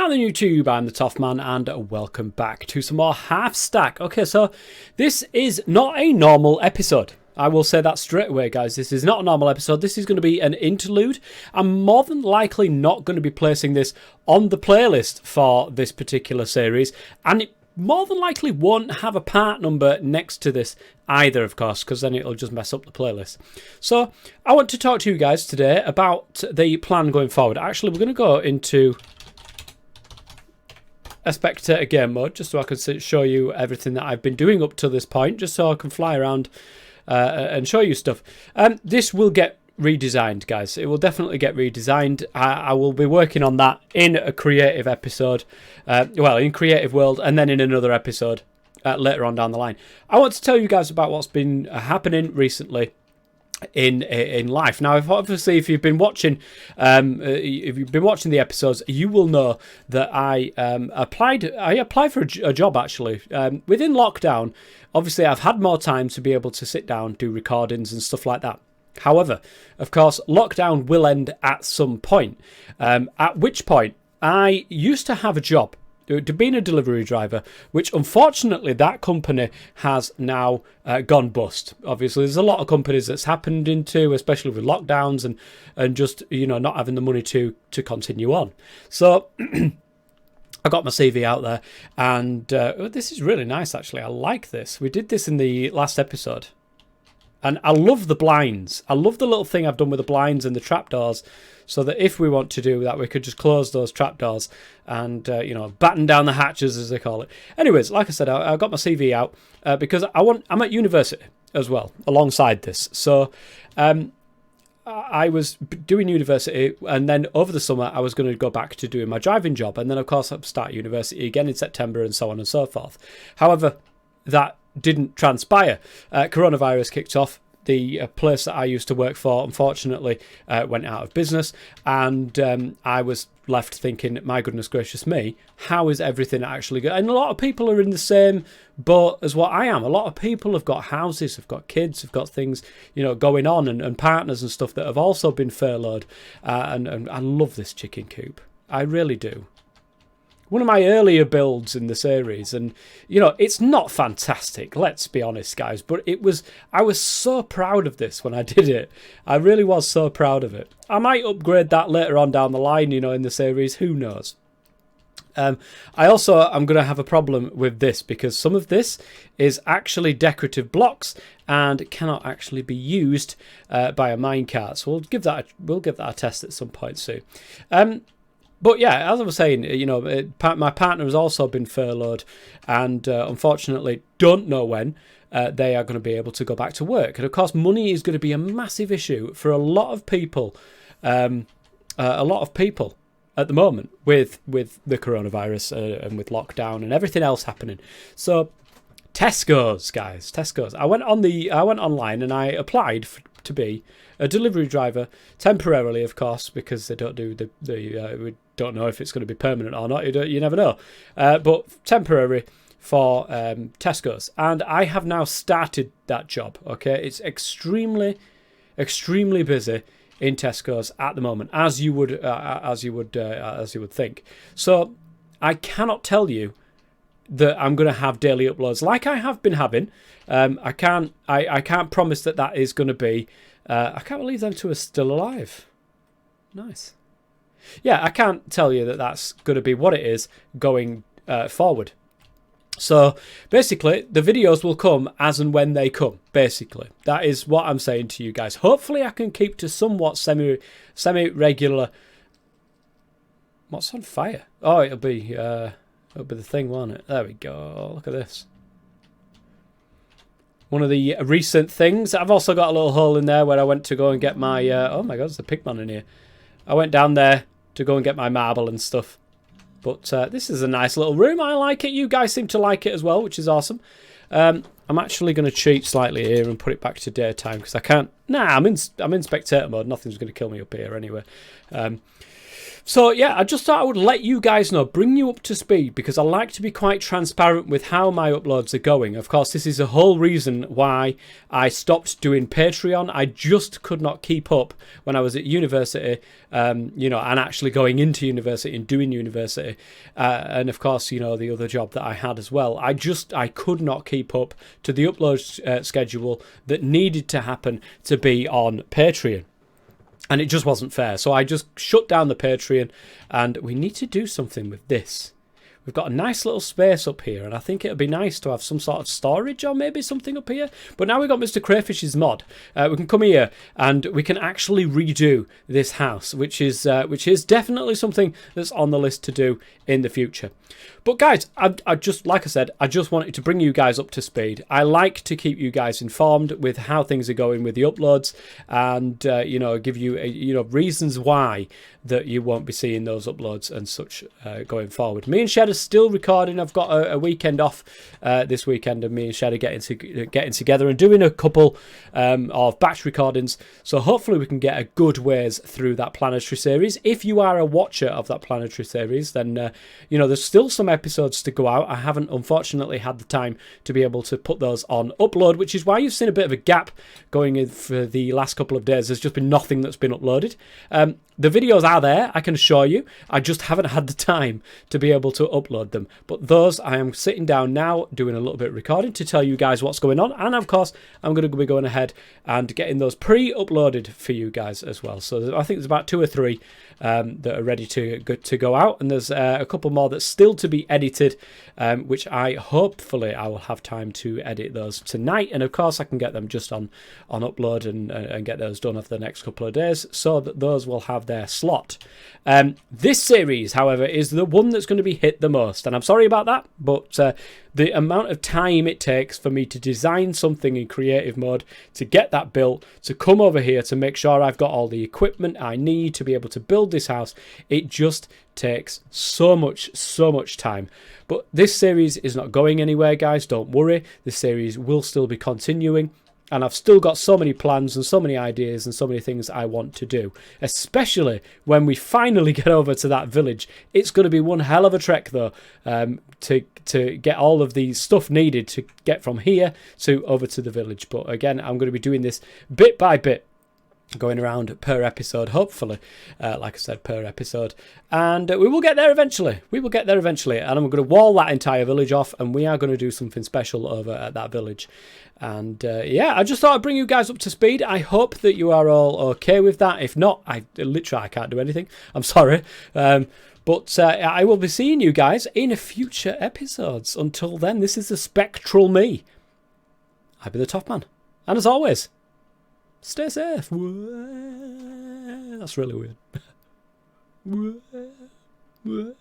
down the YouTube, I'm the Toff Man, and welcome back to some more Half Stack. Okay, so this is not a normal episode. I will say that straight away, guys. This is not a normal episode. This is going to be an interlude. I'm more than likely not going to be placing this on the playlist for this particular series, and it more than likely won't have a part number next to this either, of course, because then it'll just mess up the playlist. So I want to talk to you guys today about the plan going forward. Actually, we're going to go into a spectator game mode just so I can show you everything that I've been doing up to this point, just so I can fly around and show you stuff. This will get redesigned, guys. It will definitely get redesigned. I will be working on that in a creative episode, well, in Creative World, and then in another episode later on down the line. I want to tell you guys about what's been happening recently in life. Now, obviously, if you've been watching the episodes, you will know that I applied for a job actually within lockdown. Obviously, I've had more time to be able to sit down, do recordings and stuff like that. However, of course, lockdown will end at some point, at which point I used to have a job to being a delivery driver, which unfortunately that company has now gone bust. Obviously, there's a lot of companies that's happened into, especially with lockdowns and just, you know, not having the money to continue on. So I got my CV out there, and this is really nice, actually. I like this. We did this in the last episode. And I love the blinds. I love the little thing I've done with the blinds and the trapdoors, so that if we want to do that, we could just close those trapdoors and, you know, batten down the hatches, as they call it. Anyways, like I said, I got my CV out because I'm at university as well, alongside this. So I was doing university, and then over the summer, I was going to go back to doing my driving job. And then, of course, I'd start university again in September and so on and so forth. However, that didn't transpire. Coronavirus kicked off. The place that I used to work for, unfortunately, went out of business, and I was left thinking, my goodness gracious me, how is everything actually going? And a lot of people are in the same boat as what I am. A lot of people have got houses, have got kids, have got things, you know, going on, and partners and stuff that have also been furloughed. And I love this chicken coop. I really do. One of my earlier builds in the series, and you know, it's not fantastic, let's be honest, guys, but I was so proud of this when I did it. I really was so proud of it. I might upgrade that later on down the line, you know, in the series, who knows. I'm going to have a problem with this, because some of this is actually decorative blocks and cannot actually be used by a minecart. So we'll give that a test at some point soon. But yeah, as I was saying, you know, my partner has also been furloughed, and unfortunately don't know when they are going to be able to go back to work. And of course, money is going to be a massive issue for a lot of people. A lot of people at the moment with the coronavirus and with lockdown and everything else happening. So Tesco's, guys, Tesco's. I went online and I applied to be a delivery driver temporarily, of course, because they don't do we don't know if it's going to be permanent or not. You never know. But temporary for Tesco's, and I have now started that job. Okay, it's extremely busy in Tesco's at the moment, as you would think. So I cannot tell you that I'm going to have daily uploads like I have been having. I can't promise that is going to be. I can't believe them two are still alive. Nice. Yeah, I can't tell you that that's going to be what it is going forward. So basically, the videos will come as and when they come. Basically, that is what I'm saying to you guys. Hopefully, I can keep to somewhat semi-regular. What's on fire? Oh, it'll be the thing, won't it? There we go. Look at this. One of the recent things. I've also got a little hole in there where I went to go and get my... oh my God, there's a pigman in here. I went down there to go and get my marble and stuff. But this is a nice little room. I like it. You guys seem to like it as well, which is awesome. I'm actually going to cheat slightly here and put it back to daytime because I can't... Nah, I'm in spectator mode. Nothing's going to kill me up here anyway. So yeah, I just thought I would let you guys know, bring you up to speed, because I like to be quite transparent with how my uploads are going. Of course, this is the whole reason why I stopped doing Patreon. I just could not keep up when I was at university, you know, and actually going into university and doing university. And of course, you know, the other job that I had as well. I could not keep up to the upload schedule that needed to happen to be on Patreon. And it just wasn't fair. So I just shut down the Patreon, and we need to do something with this. We've got a nice little space up here, and I think it would be nice to have some sort of storage or maybe something up here. But now we've got Mr. Crayfish's mod. We can come here and we can actually redo this house, which is definitely something that's on the list to do in the future. But guys, I just, like I said, I just wanted to bring you guys up to speed. I like to keep you guys informed with how things are going with the uploads, and you know, give you you know, reasons why that you won't be seeing those uploads and such going forward. Me and Shed are still recording. I've got a weekend off this weekend, and me and Shed are getting together and doing a couple of batch recordings. So hopefully we can get a good ways through that planetary series. If you are a watcher of that planetary series, then you know, there's still some episodes to go out. I haven't unfortunately had the time to be able to put those on upload, which is why you've seen a bit of a gap going in for the last couple of days. There's just been nothing that's been uploaded. The videos are there, I can assure you. I just haven't had the time to be able to upload them. But those, I am sitting down now, doing a little bit of recording to tell you guys what's going on. And of course, I'm going to be going ahead and getting those pre-uploaded for you guys as well. So I think there's about 2 or 3 that are ready to go out. And there's a couple more that's still to be edited, which hopefully I will have time to edit those tonight. And of course, I can get them just on upload and get those done over the next couple of days, so that those will have their slot. This series, however, is the one that's going to be hit the most, and I'm sorry about that, but the amount of time it takes for me to design something in creative mode, to get that built, to come over here to make sure I've got all the equipment I need to be able to build this house, it just takes so much time. But this series is not going anywhere, guys. Don't worry, this series will still be continuing. And I've still got so many plans and so many ideas and so many things I want to do, especially when we finally get over to that village. It's going to be one hell of a trek, though, to get all of the stuff needed to get from here to over to the village. But again, I'm going to be doing this bit by bit, going around per episode, hopefully, like I said, per episode, and we will get there eventually. And I'm going to wall that entire village off, and we are going to do something special over at that village. And yeah, I just thought I'd bring you guys up to speed. I hope that you are all okay with that. If not, I can't do anything. I'm sorry. But I will be seeing you guys in future episodes. Until then, this is the spectral me. I've been the Top Man, and as always, stay safe. That's really weird.